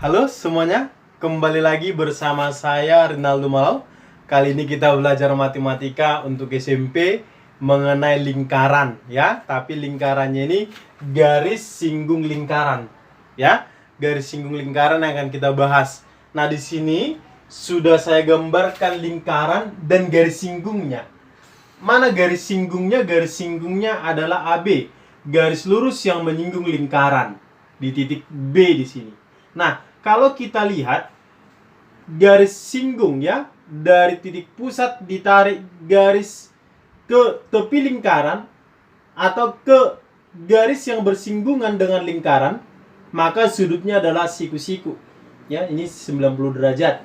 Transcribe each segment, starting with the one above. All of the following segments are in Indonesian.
Halo semuanya, kembali lagi bersama saya Rinaldo Malau. Kali ini kita belajar matematika untuk SMP mengenai lingkaran ya, tapi lingkarannya ini garis singgung lingkaran ya. Garis singgung lingkaran yang akan kita bahas. Nah, di sini sudah saya gambarkan lingkaran dan garis singgungnya. Mana garis singgungnya? Garis singgungnya adalah AB, garis lurus yang menyinggung lingkaran di titik B di sini. Nah, kalau kita lihat garis singgung ya, dari titik pusat ditarik garis ke tepi lingkaran atau ke garis yang bersinggungan dengan lingkaran, maka sudutnya adalah siku-siku. Ya, ini 90 derajat.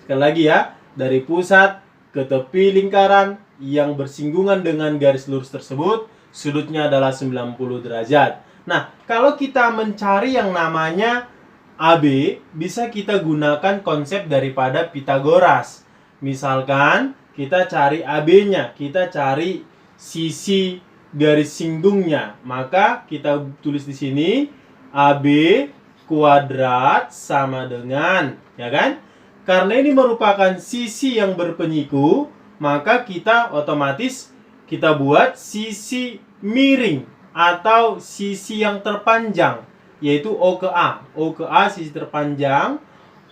Sekali lagi ya, dari pusat ke tepi lingkaran yang bersinggungan dengan garis lurus tersebut, sudutnya adalah 90 derajat. Nah, kalau kita mencari yang namanya AB, bisa kita gunakan konsep daripada Pitagoras. Misalkan kita cari AB-nya, kita cari sisi garis singgungnya. Maka kita tulis di sini AB kuadrat sama dengan, ya kan? Karena ini merupakan sisi yang berpenyiku, maka kita otomatis kita buat sisi miring atau sisi yang terpanjang, yaitu O ke A. O ke A sisi terpanjang,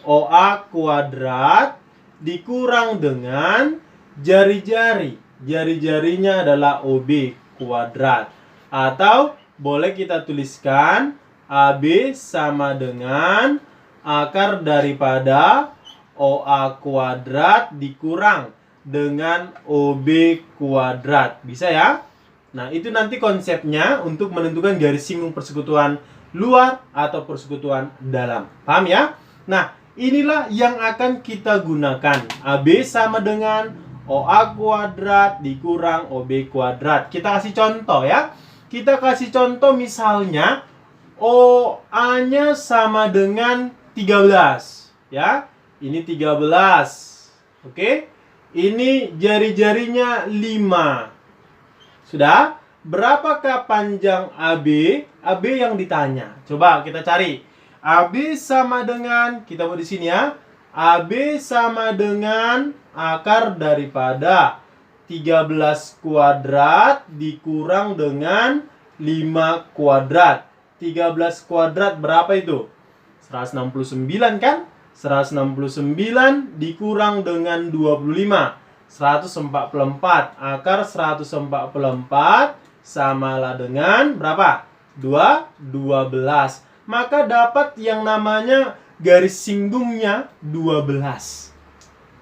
OA kuadrat dikurang dengan jari-jari. Jari-jarinya adalah OB kuadrat. Atau boleh kita tuliskan AB sama dengan akar daripada OA kuadrat dikurang dengan OB kuadrat. Bisa ya? Nah, itu nanti konsepnya untuk menentukan garis singgung persekutuan luar atau persekutuan dalam. Paham ya? Nah, inilah yang akan kita gunakan. AB sama dengan OA kuadrat dikurang OB kuadrat. Kita kasih contoh ya. Kita kasih contoh misalnya OA-nya sama dengan 13 ya. Ini 13. Oke. Ini jari-jarinya 5. Sudah? Berapakah panjang AB? AB yang ditanya. Coba kita cari. AB sama dengan, kita buat di sini ya. AB sama dengan akar daripada 13 kuadrat dikurang dengan 5 kuadrat. 13 kuadrat berapa itu? 169 kan? 169 dikurang dengan 25. 144. Akar 144 samalah dengan berapa? 12. Maka dapat yang namanya garis singgungnya 12.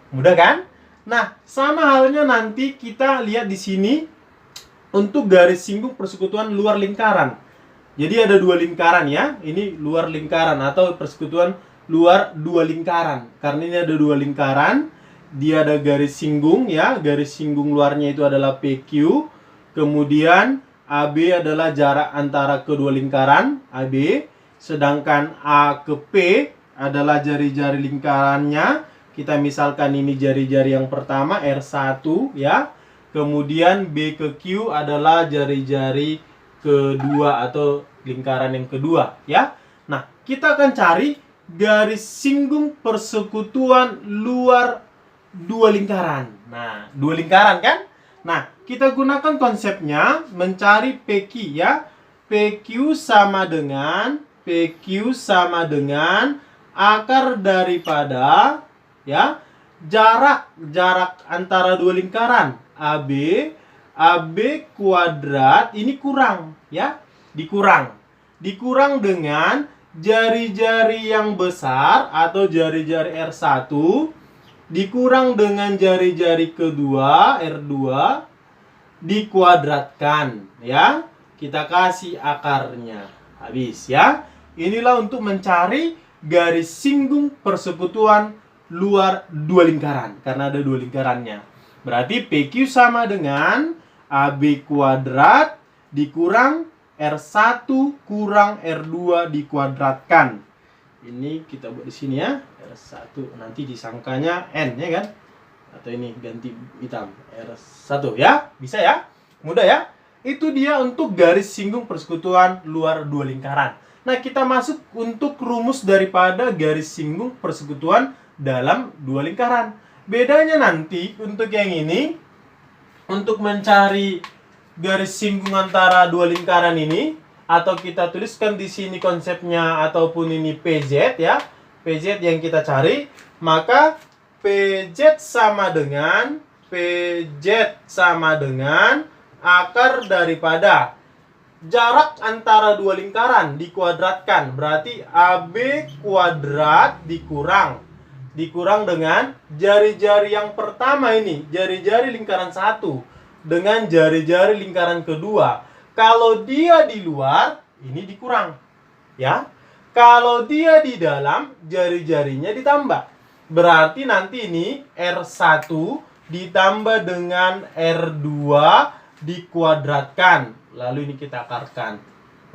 Mudah kan? Nah, sama halnya nanti kita lihat di sini untuk garis singgung persekutuan luar lingkaran. Jadi ada dua lingkaran ya. Ini luar lingkaran atau persekutuan luar dua lingkaran. Karena ini ada dua lingkaran, dia ada garis singgung ya. Garis singgung luarnya itu adalah PQ. Kemudian AB adalah jarak antara kedua lingkaran AB. Sedangkan A ke P adalah jari-jari lingkarannya. Kita misalkan ini jari-jari yang pertama R1 ya. Kemudian B ke Q adalah jari-jari kedua atau lingkaran yang kedua ya. Nah, kita akan cari garis singgung persekutuan luar dua lingkaran. Nah, dua lingkaran kan? Nah, kita gunakan konsepnya mencari PQ ya. PQ sama dengan akar daripada ya jarak antara dua lingkaran AB kuadrat ini kurang ya, dikurang dengan jari-jari yang besar atau jari-jari R1 dikurang dengan jari-jari kedua R2 dikuadratkan ya. Kita kasih akarnya. Habis ya. Inilah untuk mencari garis singgung persekutuan luar dua lingkaran karena ada dua lingkarannya. Berarti PQ sama dengan AB kuadrat dikurang R1 kurang R2 dikuadratkan. Ini kita buat di sini ya. R1 nanti disangkanya N ya kan? Atau ini ganti hitam. R1 ya. Bisa ya? Mudah ya? Itu dia untuk garis singgung persekutuan luar dua lingkaran. Nah, kita masuk untuk rumus daripada garis singgung persekutuan dalam dua lingkaran. Bedanya nanti untuk yang ini, untuk mencari garis singgung antara dua lingkaran ini, atau kita tuliskan di sini konsepnya ataupun ini PZ ya. PZ yang kita cari, maka PZ sama dengan akar daripada jarak antara dua lingkaran dikuadratkan. Berarti AB kuadrat dikurang dengan jari-jari yang pertama ini, jari-jari lingkaran satu dengan jari-jari lingkaran kedua. Kalau dia di luar, ini dikurang. Ya. Kalau dia di dalam, jari-jarinya ditambah. Berarti nanti ini R1 ditambah dengan R2 dikuadratkan. Lalu ini kita akarkan.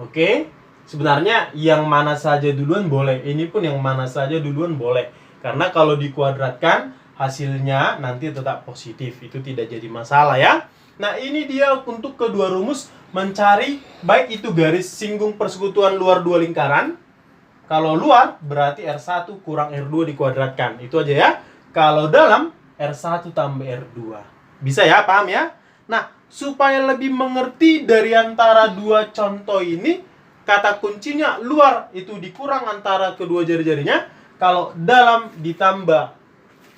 Oke? Sebenarnya yang mana saja duluan boleh. Ini pun yang mana saja duluan boleh. Karena kalau dikuadratkan, hasilnya nanti tetap positif. Itu tidak jadi masalah ya. Nah, ini dia untuk kedua rumus mencari baik itu garis singgung persekutuan luar dua lingkaran. Kalau luar berarti R1 kurang R2 dikuadratkan. Itu aja ya. Kalau dalam R1 tambah R2. Bisa ya, paham ya? Nah, supaya lebih mengerti dari antara dua contoh ini, kata kuncinya luar itu dikurang antara kedua jari-jarinya. Kalau dalam ditambah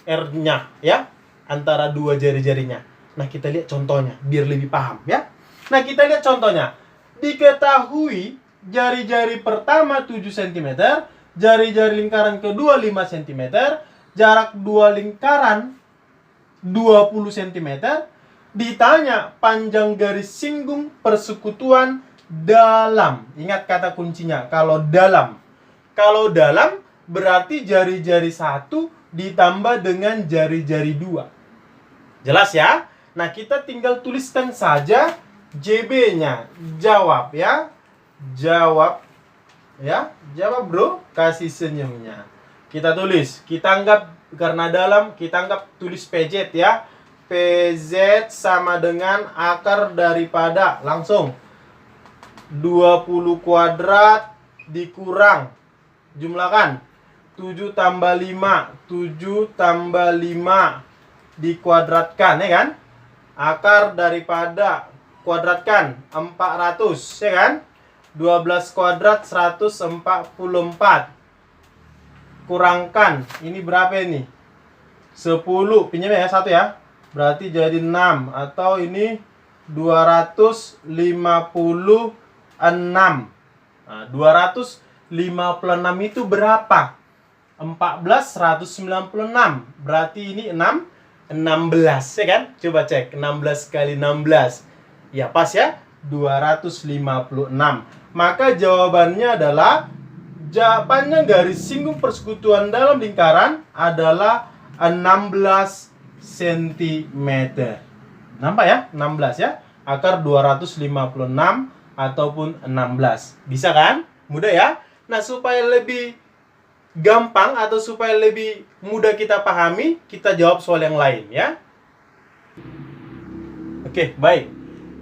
R-nya ya, antara dua jari-jarinya. Nah, kita lihat contohnya biar lebih paham ya. Nah, kita lihat contohnya. Diketahui jari-jari pertama 7 cm, jari-jari lingkaran kedua 5 cm, jarak dua lingkaran 20 cm, ditanya panjang garis singgung persekutuan dalam. Ingat kata kuncinya, kalau dalam. Kalau dalam berarti jari-jari 1 ditambah dengan jari-jari 2. Jelas ya? Nah, kita tinggal tuliskan saja JB-nya. Jawab ya. Jawab ya. Jawab bro. Kasih senyumnya. Kita tulis. Kita anggap karena dalam, kita anggap tulis PZ ya. PZ sama dengan akar daripada langsung 20 kuadrat dikurang. Jumlahkan 7 tambah 5. 7 tambah 5 dikuadratkan ya kan. Akar daripada kuadratkan 400 ya kan. 12 kuadrat 144. Kurangkan, ini berapa ini? 10, pinjam ya, 1 ya. Berarti jadi 6, atau ini 256. Nah, 256 itu berapa? 14, 196. Berarti ini 16 ya kan? Coba cek, 16 kali 16. Ya pas ya, 256. Maka jawabannya adalah panjang garis singgung persekutuan dalam lingkaran adalah 16 cm. Nampak ya? 16 ya. Akar 256 ataupun 16. Bisa kan? Mudah ya? Nah, supaya lebih gampang atau supaya lebih mudah kita pahami, kita jawab soal yang lain ya. Oke, baik.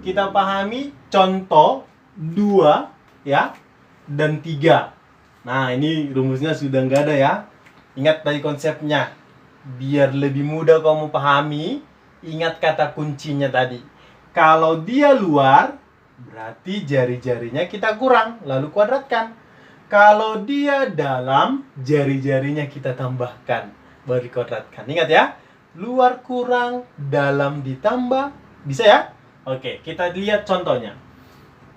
Kita pahami contoh 2 ya dan 3. Nah, ini rumusnya sudah nggak ada ya. Ingat tadi konsepnya. Biar lebih mudah kamu pahami, ingat kata kuncinya tadi. Kalau dia luar, berarti jari-jarinya kita kurang, lalu kuadratkan. Kalau dia dalam, jari-jarinya kita tambahkan, baru dikuadratkan. Ingat ya, luar kurang, dalam ditambah. Bisa ya? Oke, kita lihat contohnya.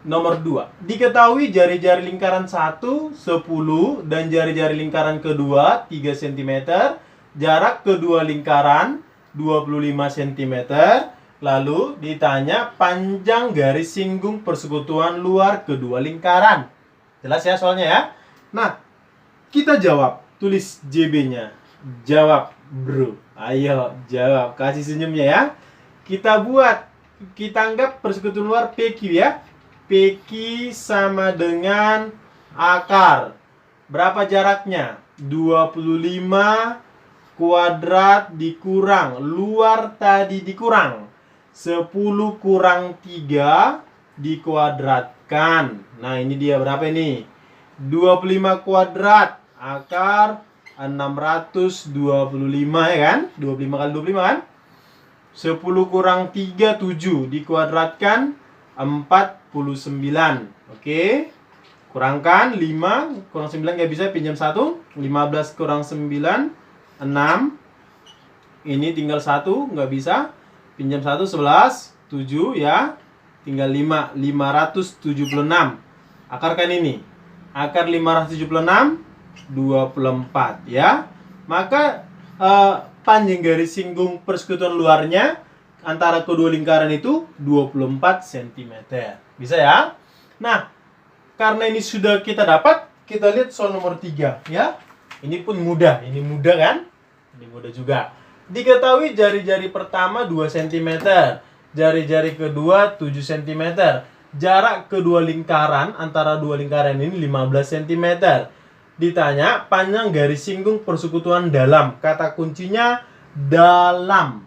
Nomor 2. Diketahui jari-jari lingkaran 1, 10, dan jari-jari lingkaran kedua, 3 cm. Jarak kedua lingkaran, 25 cm. Lalu ditanya panjang garis singgung persekutuan luar kedua lingkaran. Jelas ya soalnya ya? Nah, kita jawab. Tulis JB-nya. Jawab, bro. Ayo, jawab. Kasih senyumnya ya. Kita buat. Kita anggap persekutuan luar PQ ya. PQ sama dengan akar. Berapa jaraknya? 25 kuadrat dikurang. Luar tadi dikurang. 10 kurang 3 dikuadratkan. Nah, ini dia berapa ini? 25 kuadrat akar 625 ya kan? 25 kali 25 kan? 10 kurang 3, 7. Dikuadratkan 49. Oke. Kurangkan 5 kurang 9 nggak bisa, pinjam 1. 15 kurang 9, 6. Ini tinggal 1, nggak bisa. Pinjam 1, 11. 7 ya. Tinggal 5, 576. Akarkan ini. Akar 576, 24 ya. Maka panjang garis singgung persekutuan luarnya antara kedua lingkaran itu 24 cm. Bisa ya? Nah, karena ini sudah kita dapat, kita lihat soal nomor 3 ya. Ini pun mudah, ini mudah kan? Ini mudah juga. Diketahui jari-jari pertama 2 cm, jari-jari kedua 7 cm. Jarak kedua lingkaran antara dua lingkaran ini 15 cm. Ditanya panjang garis singgung persekutuan dalam. Kata kuncinya dalam.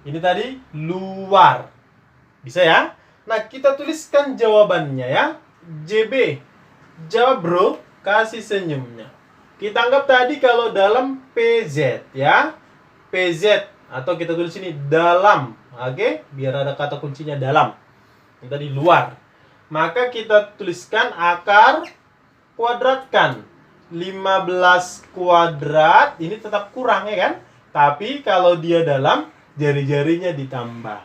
Ini tadi luar. Bisa ya? Nah, kita tuliskan jawabannya ya. JB. Jawab bro, kasih senyumnya. Kita anggap tadi kalau dalam PZ ya. PZ atau kita tulis ini dalam. Oke, biar ada kata kuncinya dalam. Ini tadi luar. Maka kita tuliskan akar kuadratkan 15 kuadrat. Ini tetap kurang ya kan? Tapi kalau dia dalam, jari-jarinya ditambah.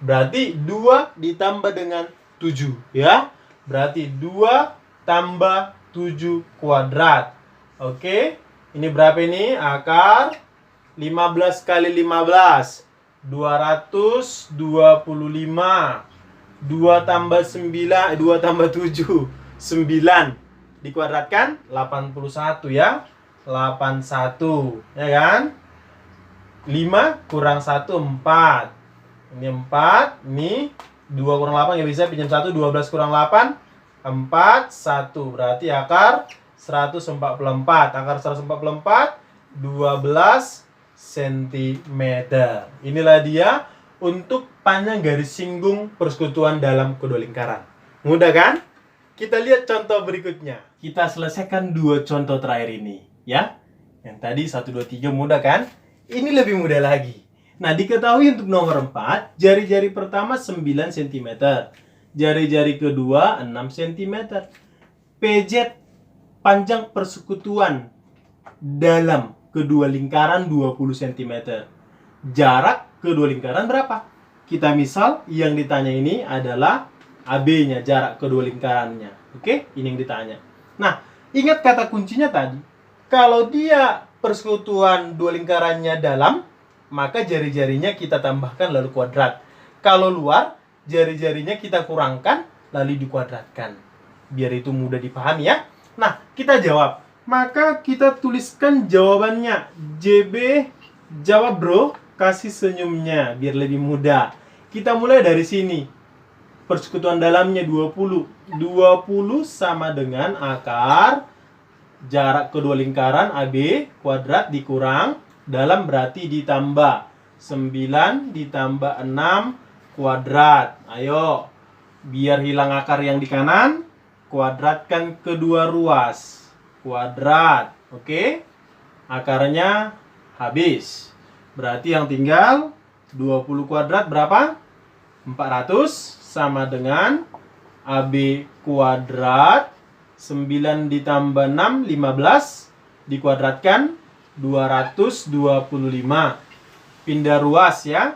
Berarti 2 ditambah dengan 7 ya. Berarti 2 tambah 7 kuadrat. Oke. Ini berapa ini? Akar 15 kali 15, 225. 2 tambah 9, 2 tambah 7, 9. Dikuadratkan 81 ya. 81, ya kan? 5 kurang 1, 4. Ini 4, ini 2 kurang 8 nggak bisa, pinjam 1, 12 kurang 8, 4, 1. Berarti akar 144. Akar 144, 12 cm. Inilah dia untuk panjang garis singgung persekutuan dalam kedua lingkaran. Mudah kan? Kita lihat contoh berikutnya. Kita selesaikan 2 contoh terakhir ini ya. Yang tadi 1, 2, 3 mudah kan? Ini lebih mudah lagi. Nah, diketahui untuk nomor 4, jari-jari pertama 9 cm, jari-jari kedua 6 cm. PZ panjang persekutuan dalam kedua lingkaran 20 cm. Jarak kedua lingkaran berapa? Kita misal yang ditanya ini adalah AB-nya, jarak kedua lingkarannya. Oke, ini yang ditanya. Nah, ingat kata kuncinya tadi. Kalau dia persekutuan dua lingkarannya dalam, maka jari-jarinya kita tambahkan lalu kuadrat. Kalau luar, jari-jarinya kita kurangkan lalu dikuadratkan. Biar itu mudah dipahami ya. Nah, kita jawab. Maka kita tuliskan jawabannya. JB, jawab bro, kasih senyumnya biar lebih mudah. Kita mulai dari sini. Persekutuan dalamnya 20. 20 sama dengan akar jarak kedua lingkaran AB kuadrat dikurang dalam berarti ditambah 9 ditambah 6 kuadrat. Ayo, biar hilang akar yang di kanan, kuadratkan kedua ruas. Kuadrat. Oke? Akarnya habis. Berarti yang tinggal 20 kuadrat berapa? 400 sama dengan AB kuadrat 9 ditambah 6, 15 dikuadratkan 225. Pindah ruas ya.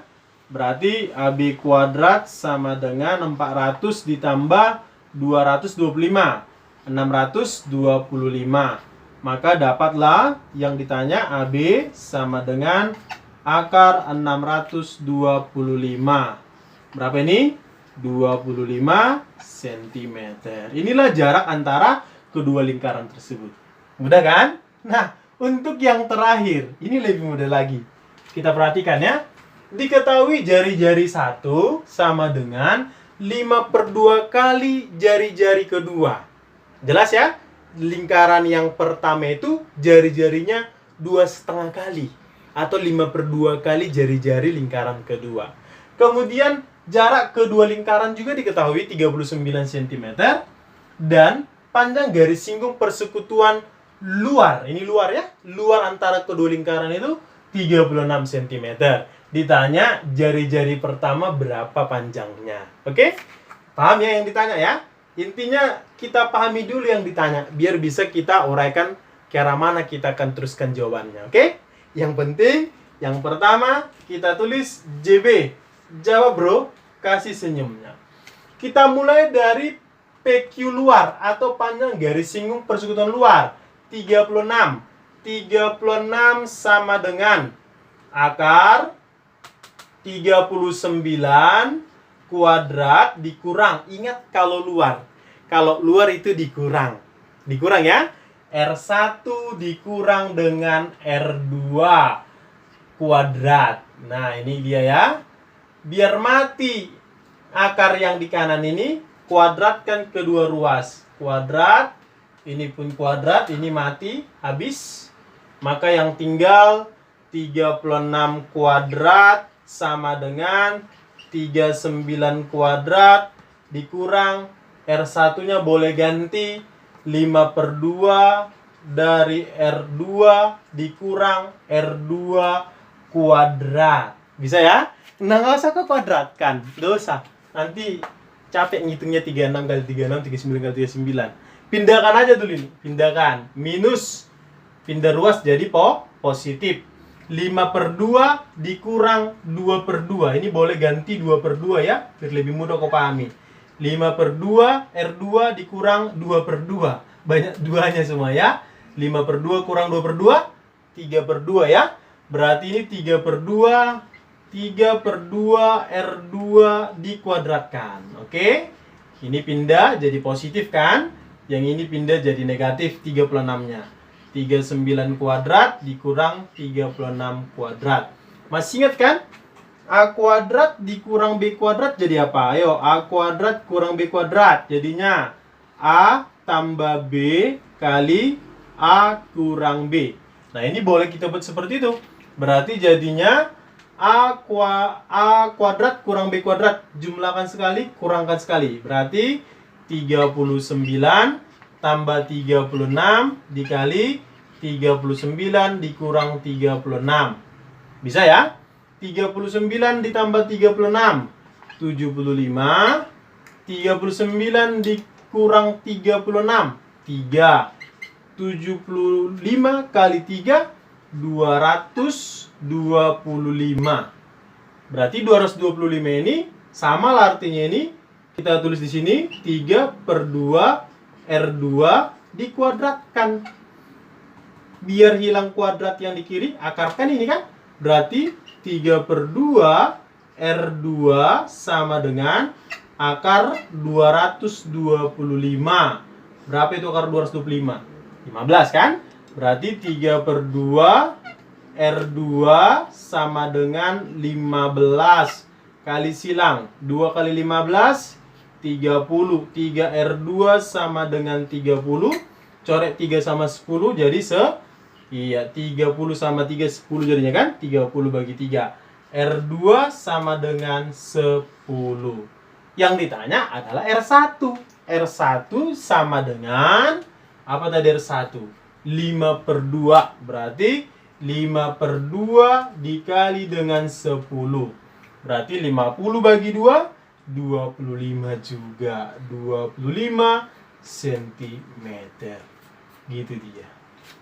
Berarti AB kuadrat sama dengan 400 ditambah 225, 625. Maka dapatlah yang ditanya AB sama dengan akar 625. Berapa ini? 25 cm. Inilah jarak antara kedua lingkaran tersebut. Mudah kan? Nah, untuk yang terakhir, ini lebih mudah lagi. Kita perhatikan ya. Diketahui jari-jari 1 sama dengan 5/2 kali jari-jari kedua. Jelas ya? Lingkaran yang pertama itu jari-jarinya 2,5 kali. Atau 5/2 kali jari-jari lingkaran kedua. Kemudian jarak kedua lingkaran juga diketahui 39 cm. Dan panjang garis singgung persekutuan luar. Ini luar ya. Luar antara kedua lingkaran itu 36 cm. Ditanya jari-jari pertama berapa panjangnya. Oke? Paham ya yang ditanya ya? Intinya kita pahami dulu yang ditanya biar bisa kita uraikan ke arah mana kita akan teruskan jawabannya. Oke? Yang penting yang pertama kita tulis JB. Jawab bro, kasih senyumnya. Kita mulai dari PQ luar atau panjang garis singgung persekutuan luar 36. 36 sama dengan akar 39 kuadrat dikurang. Ingat kalau luar. Kalau luar itu dikurang. Dikurang ya. R1 dikurang dengan R2 kuadrat. Nah, ini dia ya. Biar mati akar yang di kanan ini, kuadratkan kedua ruas. Kuadrat, ini pun kuadrat, ini mati, habis. Maka yang tinggal 36 kuadrat sama dengan 39 kuadrat dikurang R1-nya boleh ganti 5/2 dari R2 dikurang R2 kuadrat. Bisa ya? Nah, nggak usah ke kuadratkan. Nggak usah. Nanti capek ngitungnya 36 kali 36, 39 kali 39. Pindahkan aja dulu ini. Pindahkan. Minus. Pindah ruas jadi positif. 5/2 dikurang 2/2. Ini boleh ganti 2/2 ya. Biar lebih mudah kau pahami. 5/2 R2 dikurang 2/2. Banyak duanya semua ya. 5/2 kurang 2/2 3/2 ya. Berarti ini 3/2 3/2 R2 dikuadratkan. Oke. Ini pindah jadi positif kan. Yang ini pindah jadi negatif 36-nya. 39 kuadrat dikurang 36 kuadrat. Masih ingat kan? A kuadrat dikurang B kuadrat jadi apa? Ayo, A kuadrat kurang B kuadrat. Jadinya A tambah B kali A kurang B. Nah, ini boleh kita buat seperti itu. Berarti jadinya A kuadrat kurang B kuadrat. Jumlahkan sekali, kurangkan sekali. Berarti 39 tambah 36 dikali 39 dikurang 36. Bisa ya? 39 ditambah 36 75. 39 dikurang 36 3. 75 kali 3 225. Berarti 225 ini sama lah artinya ini. Kita tulis di sini 3/2 R2 dikuadratkan. Biar hilang kuadrat yang di kiri, akarkan ini kan. Berarti 3/2 R2 sama dengan akar 225. Berapa itu akar 225? 15 kan? Berarti 3/2 R2 sama dengan 15. Kali silang 2 kali 15 30. 3R2 sama dengan 30. Coret 3 sama 10 jadi 30 sama 3 10 jadinya kan? 30 bagi 3. R2 sama dengan 10. Yang ditanya adalah R1. R1 sama dengan apa tadi R1? 5/2. Berarti 5/2 dikali dengan 10. Berarti 50 bagi 2 25 juga. 25 cm. Gitu dia.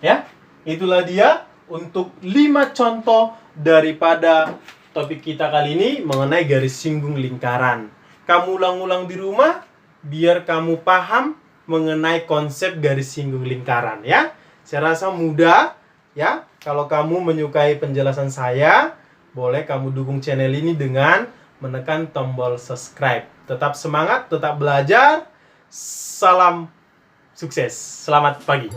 Ya, itulah dia untuk 5 contoh daripada topik kita kali ini mengenai garis singgung lingkaran. Kamu ulang-ulang di rumah biar kamu paham mengenai konsep garis singgung lingkaran ya. Saya rasa mudah ya. Kalau kamu menyukai penjelasan saya, boleh kamu dukung channel ini dengan menekan tombol subscribe. Tetap semangat, tetap belajar. Salam sukses. Selamat pagi.